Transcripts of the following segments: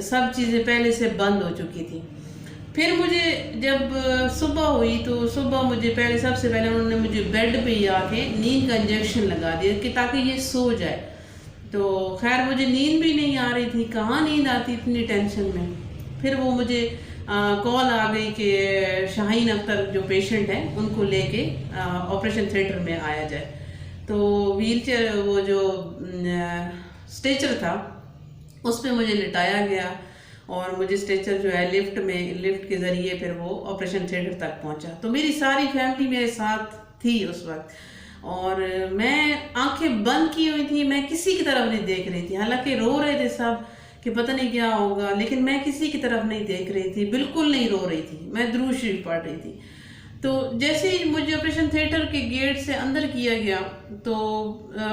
سب چیزیں پہلے سے بند ہو چکی تھی. پھر مجھے جب صبح ہوئی تو صبح مجھے سب سے پہلے انہوں نے مجھے بیڈ پہ ہی آ کے نیند کا انجیکشن لگا دیا کہ تاکہ یہ سو جائے. تو خیر مجھے نیند بھی نہیں آ رہی تھی, کہاں نیند آتی اتنی ٹینشن میں. پھر وہ مجھے کال آ گئی کہ شاہین اختر جو پیشنٹ ہیں ان کو لے کے آپریشن تھیٹر میں آیا جائے. تو ویل چیئر وہ جو اسٹیچر تھا اس پہ مجھے لٹایا گیا اور مجھے اسٹیچر جو ہے لفٹ کے ذریعے پھر وہ آپریشن تھیٹر تک پہنچا. تو میری ساری فیملی میرے ساتھ تھی اس وقت اور میں آنکھیں بند کی ہوئی تھی, میں کسی کی طرف نہیں دیکھ رہی تھی. حالانکہ رو رہے تھے سب کہ پتہ نہیں کیا ہوگا, لیکن میں کسی کی طرف نہیں دیکھ رہی تھی, بالکل نہیں رو رہی تھی, میں درود شریف پڑھ رہی تھی. تو جیسے ہی مجھے آپریشن تھیٹر کے گیٹ سے اندر کیا گیا تو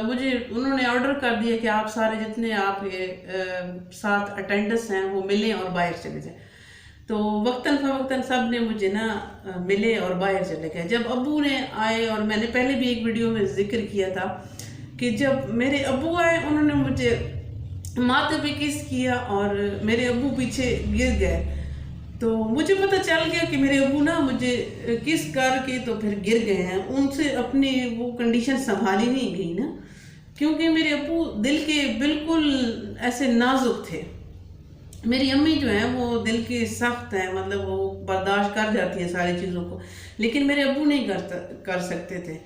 مجھے انہوں نے آرڈر کر دیا کہ آپ سارے جتنے آپ کے ساتھ اٹینڈنٹس ہیں وہ ملیں اور باہر چلے جائیں. تو وقتاً فوقتاً سب نے مجھے ملے اور باہر چلے گئے. جب ابو نے آئے, اور میں نے پہلے بھی ایک ویڈیو میں ذکر کیا تھا کہ جب میرے ابو آئے انہوں نے مجھے ماتھے پہ کس کیا اور میرے ابو پیچھے گر گئے. تو مجھے پتہ چل گیا کہ میرے ابو مجھے کس کر کے تو پھر گر گئے ہیں. ان سے اپنی وہ کنڈیشن سنبھالی نہیں گئی کیونکہ میرے ابو دل کے بالکل ایسے نازک تھے. میری امی جو ہیں وہ دل کی سخت ہیں, مطلب وہ برداشت کر جاتی ہیں ساری چیزوں کو, لیکن میرے ابو نہیں کر سکتے تھے.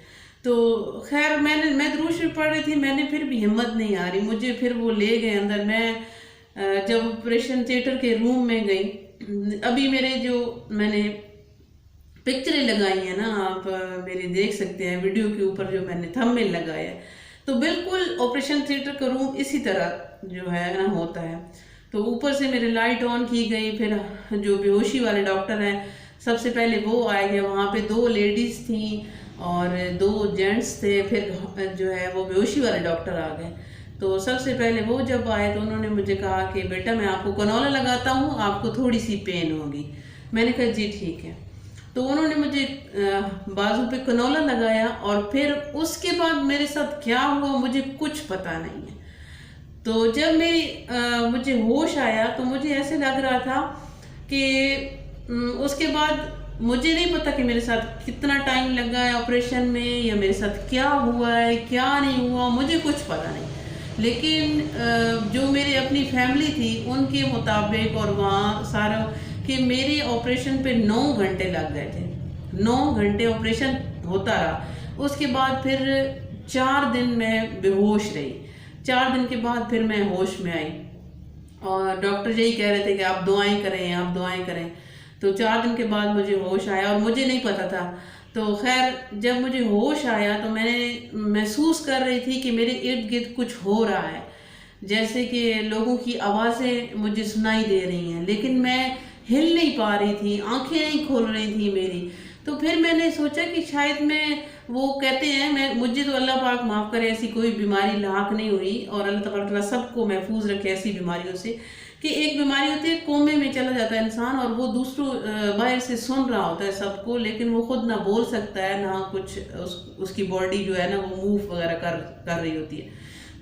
تو خیر میں درود شریف پڑھ رہی تھی, میں نے پھر بھی ہمت نہیں آ رہی, مجھے پھر وہ لے گئے اندر. میں جب آپریشن تھیٹر کے روم میں گئی, ابھی میں نے پکچریں لگائی ہیں آپ میری دیکھ سکتے ہیں ویڈیو کے اوپر جو میں نے تھمبنیل لگایا ہے, تو بالکل آپریشن تھیٹر کا روم اسی طرح جو ہے ہوتا ہے. تو اوپر سے میرے لائٹ آن کی گئی, پھر جو بے ہوشی والے ڈاکٹر ہیں سب سے پہلے وہ آئے گئے. وہاں پہ 2 لیڈیز تھیں اور 2 جینٹس تھے, پھر جو ہے وہ بے ہوشی والے ڈاکٹر آ گئے. تو سب سے پہلے وہ جب آئے تو انہوں نے مجھے کہا کہ بیٹا میں آپ کو کنولا لگاتا ہوں, آپ کو تھوڑی سی پین ہوگی. میں نے کہا جی ٹھیک ہے. تو انہوں نے مجھے بازو پہ کنولا لگایا اور پھر اس کے بعد میرے ساتھ کیا ہوا مجھے کچھ پتہ نہیں ہے. تو جب مجھے ہوش آیا تو مجھے ایسے لگ رہا تھا کہ اس کے بعد مجھے نہیں پتا کہ میرے ساتھ کتنا ٹائم لگا ہے آپریشن میں, یا میرے ساتھ کیا ہوا ہے کیا نہیں ہوا, مجھے کچھ پتا نہیں. لیکن جو میری اپنی فیملی تھی ان کے مطابق اور وہاں سارا کہ میرے آپریشن پہ 9 گھنٹے لگ گئے تھے. 9 گھنٹے آپریشن ہوتا رہا. اس کے بعد پھر 4 دن میں بے ہوش رہی. 4 دن کے بعد پھر میں ہوش میں آئی اور ڈاکٹر یہی کہہ رہے تھے کہ آپ دعائیں کریں. تو 4 دن کے بعد مجھے ہوش آیا اور مجھے نہیں پتا تھا. تو خیر جب مجھے ہوش آیا تو میں نے محسوس کر رہی تھی کہ میرے ارد گرد کچھ ہو رہا ہے, جیسے کہ لوگوں کی آوازیں مجھے سنائی دے رہی ہیں, لیکن میں ہل نہیں پا رہی تھی, آنکھیں نہیں کھول رہی تھی میری. تو پھر میں نے سوچا کہ شاید وہ کہتے ہیں مجھے تو اللہ پاک معاف کرے ایسی کوئی بیماری لاحق نہیں ہوئی, اور اللہ تعالیٰ سب کو محفوظ رکھے ایسی بیماریوں سے. کہ ایک بیماری ہوتی ہے کومے میں چلا جاتا ہے انسان اور وہ دوسروں باہر سے سن رہا ہوتا ہے سب کو, لیکن وہ خود نہ بول سکتا ہے نہ کچھ اس کی باڈی جو ہے وہ موو وغیرہ کر رہی ہوتی ہے.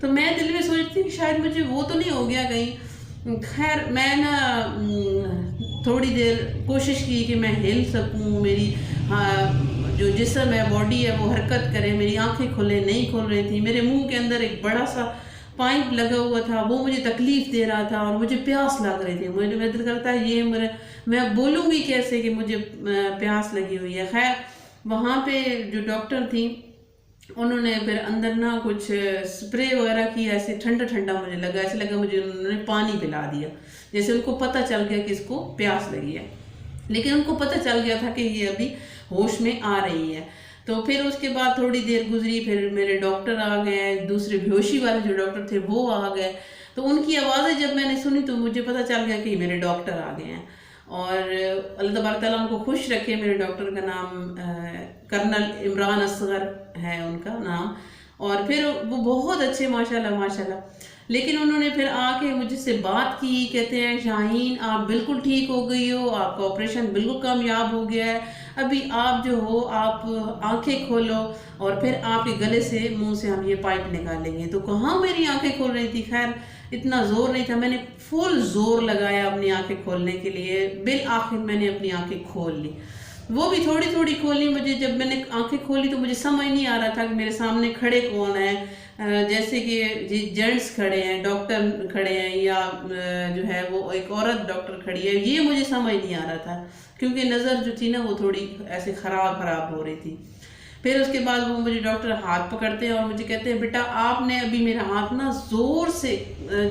تو میں دل میں سوچتی ہوں کہ شاید مجھے وہ تو نہیں ہو گیا کہیں. خیر میں تھوڑی دیر کوشش کی کہ میں ہل سکوں, میری جو جسم ہے باڈی ہے وہ حرکت کرے, میری آنکھیں نہیں کھل رہی تھی. میرے منہ کے اندر ایک بڑا سا پائپ لگا ہوا تھا, وہ مجھے تکلیف دے رہا تھا اور مجھے پیاس لگ رہی تھی. مجھے دل کرتا ہے میں بولوں گی کیسے کہ مجھے پیاس لگی ہوئی ہے. خیر وہاں پہ جو ڈاکٹر تھی انہوں نے پھر اندر کچھ سپرے وغیرہ کی, ایسے ٹھنڈا مجھے لگا, ایسے لگا مجھے انہوں نے پانی پلا دیا, جیسے ان کو پتہ چل گیا کہ اس کو پیاس لگی ہے, لیکن ان کو پتہ چل گیا تھا کہ یہ ابھی ہوش میں آ رہی ہے. تو پھر اس کے بعد تھوڑی دیر گزری, پھر میرے ڈاکٹر آ گئے, دوسرے بیہوشی والے جو ڈاکٹر تھے وہ آ گئے. تو ان کی آوازیں جب میں نے سنی تو مجھے پتہ چل گیا کہ میرے ڈاکٹر آ گئے ہیں, اور اللہ تبارک تعالیٰ ان کو خوش رکھے. میرے ڈاکٹر کا نام کرنل عمران اصغر ہے ان کا نام, اور پھر وہ بہت اچھے ماشاءاللہ. لیکن انہوں نے پھر آ کے مجھ سے بات کی، کہتے ہیں شاہین آپ بالکل ٹھیک ہو گئی ہو، آپ کا آپریشن بالکل کامیاب ہو گیا ہے، ابھی آپ جو ہو آپ آنکھیں کھولو اور پھر آپ کے گلے سے منہ سے ہم یہ پائپ نکالیں گے۔ تو کہاں میری آنکھیں کھول رہی تھی، خیر اتنا زور نہیں تھا، میں نے فل زور لگایا اپنی آنکھیں کھولنے کے لیے، بالآخر میں نے اپنی آنکھیں کھول لی، وہ بھی تھوڑی تھوڑی کھولی۔ مجھے جب میں نے آنکھیں کھولی تو مجھے سمجھ نہیں آ رہا تھا کہ میرے سامنے کھڑے کون ہیں، جیسے کہ جینٹس کھڑے ہیں، ڈاکٹر کھڑے ہیں، یا جو ہے وہ ایک عورت ڈاکٹر کھڑی ہے، یہ مجھے سمجھ نہیں آ رہا تھا کیونکہ نظر جو تھی نا وہ تھوڑی ایسے خراب ہو رہی تھی۔ پھر اس کے بعد وہ مجھے ڈاکٹر ہاتھ پکڑتے ہیں اور مجھے کہتے ہیں بیٹا آپ نے ابھی میرا ہاتھ نا زور سے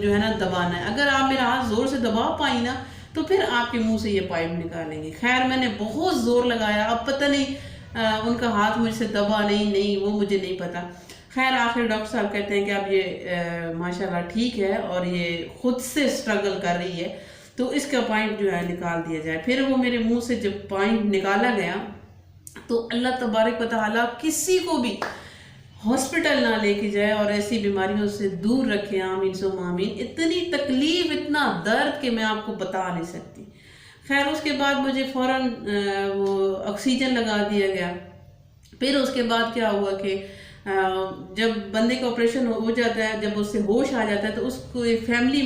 جو ہے نا دبانا ہے، اگر آپ میرا ہاتھ زور سے دبا پائی نا تو پھر آپ کے منہ سے یہ پائپ نکالیں گے۔ خیر میں نے بہت زور لگایا، اب پتہ نہیں ان کا ہاتھ مجھ سے دبا نہیں وہ مجھے نہیں پتا۔ خیر آخر ڈاکٹر صاحب کہتے ہیں کہ اب یہ ماشاءاللہ ٹھیک ہے اور یہ خود سے سٹرگل کر رہی ہے تو اس کا پوائنٹ جو ہے نکال دیا جائے۔ پھر وہ میرے منہ سے جب پوائنٹ نکالا گیا تو اللہ تبارک و تعالیٰ کسی کو بھی ہاسپٹل نہ لے کے جائے اور ایسی بیماریوں سے دور رکھے، آمین ثم آمین۔ اتنی تکلیف، اتنا درد کہ میں آپ کو بتا نہیں سکتی۔ خیر اس کے بعد مجھے فوراً وہ آکسیجن لگا دیا گیا۔ پھر اس کے بعد کیا ہوا کہ جب بندے کا آپریشن ہو جاتا ہے، جب اس سے ہوش آ جاتا ہے تو اس کو ایک فیملی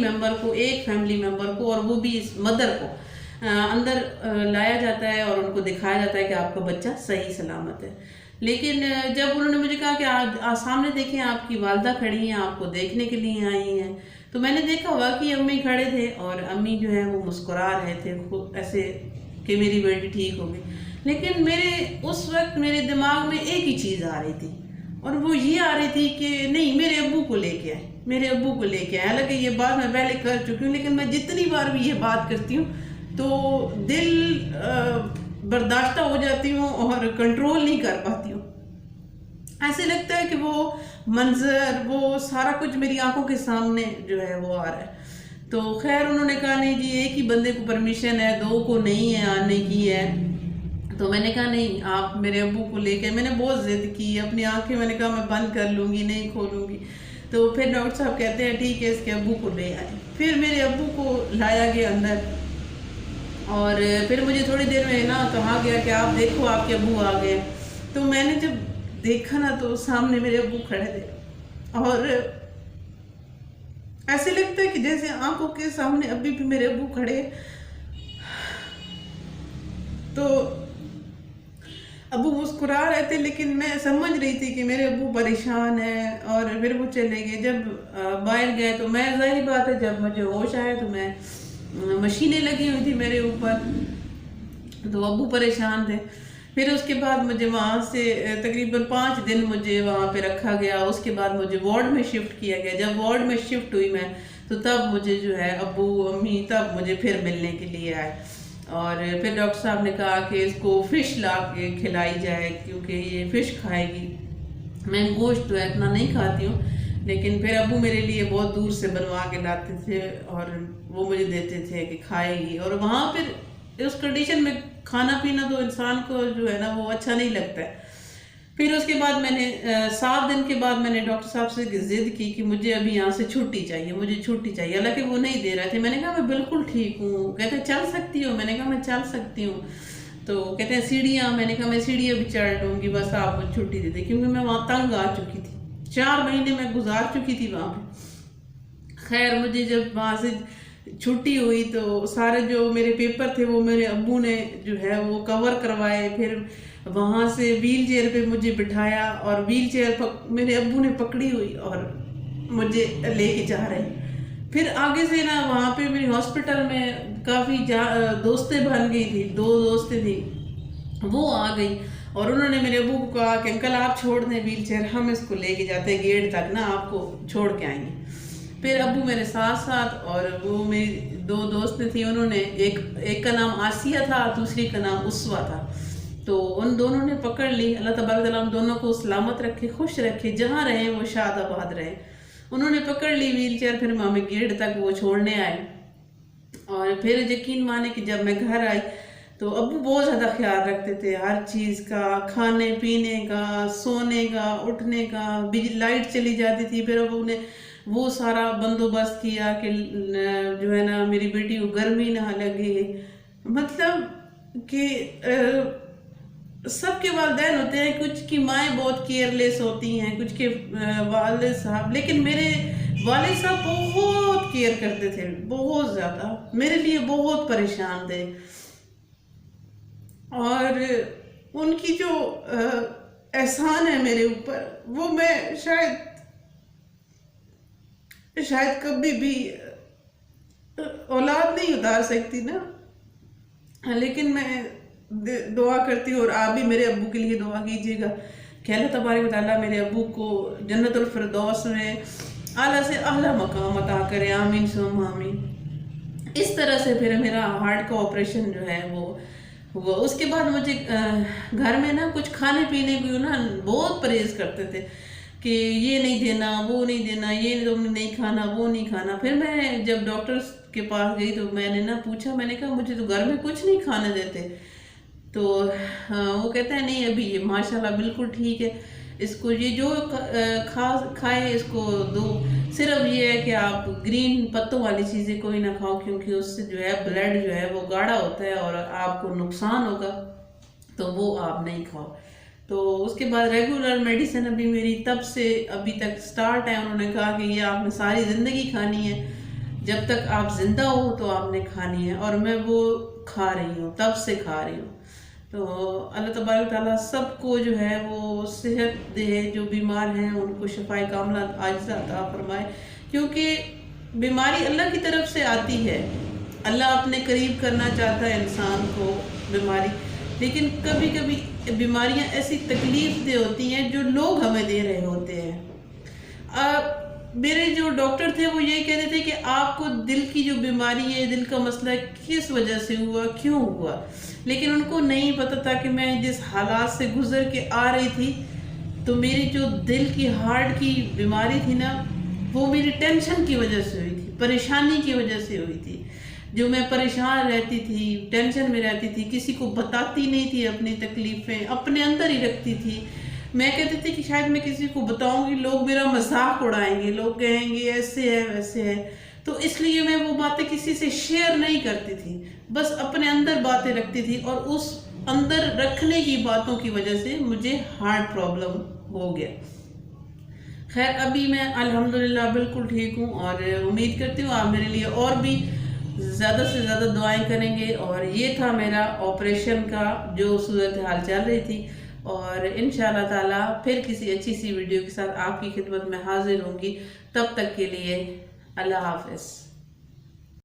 ممبر کو اور وہ بھی اس مدر کو اندر لایا جاتا ہے اور ان کو دکھایا جاتا ہے کہ آپ کا بچہ صحیح سلامت ہے۔ لیکن جب انہوں نے مجھے کہا کہ سامنے دیکھیں آپ کی والدہ کھڑی ہیں، آپ کو دیکھنے کے لیے آئی ہیں، تو میں نے دیکھا واقعی امی کھڑے تھے اور امی جو ہے وہ مسکرا رہے تھے ایسے کہ میری بیٹی ٹھیک ہو گئی۔ لیکن اس وقت میرے دماغ میں ایک ہی چیز آ رہی تھی اور وہ یہ آ رہی تھی کہ نہیں میرے ابو کو لے کے آئے۔ حالانکہ یہ بات میں پہلے کر چکی ہوں لیکن میں جتنی بار بھی یہ بات کرتی ہوں تو دل برداشتہ ہو جاتی ہوں اور کنٹرول نہیں کر پاتی ہوں۔ ایسے لگتا ہے کہ وہ منظر، وہ سارا کچھ میری آنکھوں کے سامنے جو ہے وہ آ رہا ہے۔ تو خیر انہوں نے کہا نہیں جی ایک ہی بندے کو پرمیشن ہے، 2 کو نہیں ہے آنے کی ہے۔ تو میں نے کہا نہیں آپ میرے ابو کو لے کے، میں نے بہت ضد کی، اپنی آنکھیں میں نے کہا میں بند کر لوں گی، نہیں کھولوں گی۔ تو پھر ڈاکٹر صاحب کہتے ہیں ٹھیک ہے اس کے ابو کو لے آئے۔ پھر میرے ابو کو لایا گیا اندر اور پھر مجھے تھوڑی دیر میں نا کہا گیا کہ آپ دیکھو آپ کے ابو آ گئے۔ تو میں نے جب دیکھا نا تو سامنے میرے ابو کھڑے تھے اور ایسے لگتا ہے کہ جیسے آنکھوں کے سامنے ابھی بھی میرے ابو کھڑے۔ تو ابو مسکرا رہے تھے لیکن میں سمجھ رہی تھی کہ میرے ابو پریشان ہیں اور پھر وہ چلے گئے۔ جب باہر گئے تو میں ظاہری بات ہے جب مجھے ہوش آیا تو میں مشینیں لگی ہوئی تھی میرے اوپر، تو ابو پریشان تھے۔ پھر اس کے بعد مجھے وہاں سے تقریباً 5 دن مجھے وہاں پہ رکھا گیا۔ اس کے بعد مجھے وارڈ میں شفٹ کیا گیا۔ جب وارڈ میں شفٹ ہوئی میں تو تب مجھے جو ہے ابو امی تب مجھے پھر ملنے کے لیے آئے اور پھر ڈاکٹر صاحب نے کہا کہ اس کو فش لا کے کھلائی جائے کیونکہ یہ فش کھائے گی۔ میں گوشت تو اتنا نہیں کھاتی ہوں لیکن پھر ابو میرے لیے بہت دور سے بنوا کے لاتے تھے اور وہ مجھے دیتے تھے کہ کھائے گی۔ اور وہاں پھر اس کنڈیشن میں کھانا پینا تو انسان کو جو ہے نا وہ اچھا نہیں لگتا ہے۔ پھر اس کے بعد میں نے 7 دن کے بعد میں نے ڈاکٹر صاحب سے ضد کی کہ مجھے ابھی یہاں سے چھٹی چاہیے، مجھے چھٹی چاہیے، حالانکہ وہ نہیں دے رہے تھے۔ میں نے کہا میں بالکل ٹھیک ہوں۔ کہتے ہیں چل سکتی ہو؟ میں نے کہا میں چل سکتی ہوں۔ تو کہتے ہیں سیڑھیاں، میں نے کہا میں سیڑھیاں بھی چڑھ لوں گی، بس آپ مجھے چھٹی دے دیں، کیونکہ میں وہاں تنگ آ چکی تھی، 4 مہینے میں گزار چکی تھی وہاں پہ۔ خیر مجھے جب وہاں سے چھٹی ہوئی تو سارے جو میرے پیپر تھے وہ میرے ابو نے جو ہے وہ کور کروائے۔ پھر وہاں سے ویل چیئر پہ مجھے بٹھایا اور ویل چیئر میرے ابو نے پکڑی ہوئی اور مجھے لے کے جا رہے۔ پھر آگے سے نا وہاں پہ میری ہاسپٹل میں کافی دوستیں بن گئی تھی، 2 دوستیں تھیں، وہ آ گئی اور انہوں نے میرے ابو کو کہا کہ انکل آپ چھوڑ دیں ویل چیئر، ہم اس کو لے کے جاتے ہیں گیٹ تک نا، آپ کو چھوڑ کے آئیں گے۔ پھر ابو میرے ساتھ اور وہ میری 2 دوستیں تھیں، انہوں نے ایک کا نام آسیہ تھا، دوسری کا نام اسوا تھا، تو ان دونوں نے پکڑ لی۔ اللہ تبارک تعالیٰ ہم دونوں کو سلامت رکھے، خوش رکھے، جہاں رہیں وہ شاد آباد رہے۔ انہوں نے پکڑ لی ویل چیئر، پھر ہمیں گیٹ تک وہ چھوڑنے آئے اور پھر یقین مانے کہ جب میں گھر آئی تو ابو بہت زیادہ خیال رکھتے تھے ہر چیز کا، کھانے پینے کا، سونے کا، اٹھنے کا۔ لائٹ چلی جاتی تھی پھر ابو نے وہ سارا بندوبست کیا کہ جو ہے نا میری بیٹی کو گرمی نہ لگے. مطلب کہ سب کے والدین ہوتے ہیں، کچھ کی مائیں بہت کیئر لیس ہوتی ہیں، کچھ کے والد صاحب، لیکن میرے والد صاحب بہت کیئر کرتے تھے، بہت زیادہ میرے لیے بہت پریشان تھے. اور ان کی جو احسان ہے میرے اوپر وہ میں شاید کبھی بھی اولاد نہیں اتار سکتی نا. لیکن میں دعا کرتی ہوں، اور آپ بھی میرے ابو کے لیے دعا کیجیے گا کہ اللہ تبارک و تعالیٰ میرے ابو کو جنت الفردوس میں اعلیٰ سے اعلیٰ مقام عطا کرے. آمین ثم آمین. اس طرح سے پھر میرا ہارٹ کا آپریشن جو ہے وہ ہوا. اس کے بعد مجھے گھر میں نا کچھ کھانے پینے کو نا بہت پرہیز کرتے تھے کہ یہ نہیں دینا، وہ نہیں دینا، یہ تم نے نہیں کھانا، وہ نہیں کھانا. پھر میں جب ڈاکٹر کے پاس گئی تو میں نے نا پوچھا، میں نے کہا مجھے تو گھر میں کچھ نہیں کھانے دیتے. تو وہ کہتا ہے نہیں ابھی یہ ماشاءاللہ بالکل ٹھیک ہے، اس کو یہ جو کھائے اس کو دو. صرف یہ ہے کہ آپ گرین پتوں والی چیزیں کوئی نہ کھاؤ، کیونکہ اس سے جو ہے بلڈ جو ہے وہ گاڑھا ہوتا ہے اور آپ کو نقصان ہوگا، تو وہ آپ نہیں کھاؤ. تو اس کے بعد ریگولر میڈیسن ابھی میری تب سے ابھی تک سٹارٹ ہے. انہوں نے کہا کہ یہ آپ نے ساری زندگی کھانی ہے، جب تک آپ زندہ ہو تو آپ نے کھانی ہے، اور میں وہ کھا رہی ہوں، تب سے کھا رہی ہوں. تو اللہ تبارک تعالیٰ سب کو جو ہے وہ صحت دے، جو بیمار ہیں ان کو شفائے کاملہ عاجزہ عطا فرمائے. کیونکہ بیماری اللہ کی طرف سے آتی ہے، اللہ اپنے قریب کرنا چاہتا ہے انسان کو بیماری. لیکن کبھی کبھی بیماریاں ایسی تکلیف دہ ہوتی ہیں جو لوگ ہمیں دے رہے ہوتے ہیں. میرے جو ڈاکٹر تھے وہ یہی کہتے تھے کہ آپ کو دل کی جو بیماری ہے، دل کا مسئلہ کس وجہ سے ہوا، کیوں ہوا. لیکن ان کو نہیں پتا تھا کہ میں جس حالات سے گزر کے آ رہی تھی، تو میری جو دل کی ہارٹ کی بیماری تھی نا، وہ میری ٹینشن کی وجہ سے ہوئی تھی، پریشانی کی وجہ سے ہوئی تھی. جو میں پریشان رہتی تھی، ٹینشن میں رہتی تھی، کسی کو بتاتی نہیں تھی اپنی تکلیفیں، اپنے اندر ہی رکھتی تھی. میں کہتی تھی کہ شاید میں کسی کو بتاؤں گی لوگ میرا مذاق اڑائیں گے، لوگ کہیں گے ایسے ہے ویسے ہے. تو اس لیے میں وہ باتیں کسی سے شیئر نہیں کرتی تھی، بس اپنے اندر باتیں رکھتی تھی. اور اس اندر رکھنے کی باتوں کی وجہ سے مجھے ہارٹ پرابلم ہو گیا. خیر ابھی میں الحمدللہ بالکل ٹھیک ہوں، اور امید کرتی ہوں آپ میرے لیے اور بھی زیادہ سے زیادہ دعائیں کریں گے. اور یہ تھا میرا آپریشن کا جو صورتحال چل رہی تھی. اور انشاءاللہ تعالیٰ پھر کسی اچھی سی ویڈیو کے ساتھ آپ کی خدمت میں حاضر ہوں گی. تب تک کے لیے اللہ حافظ.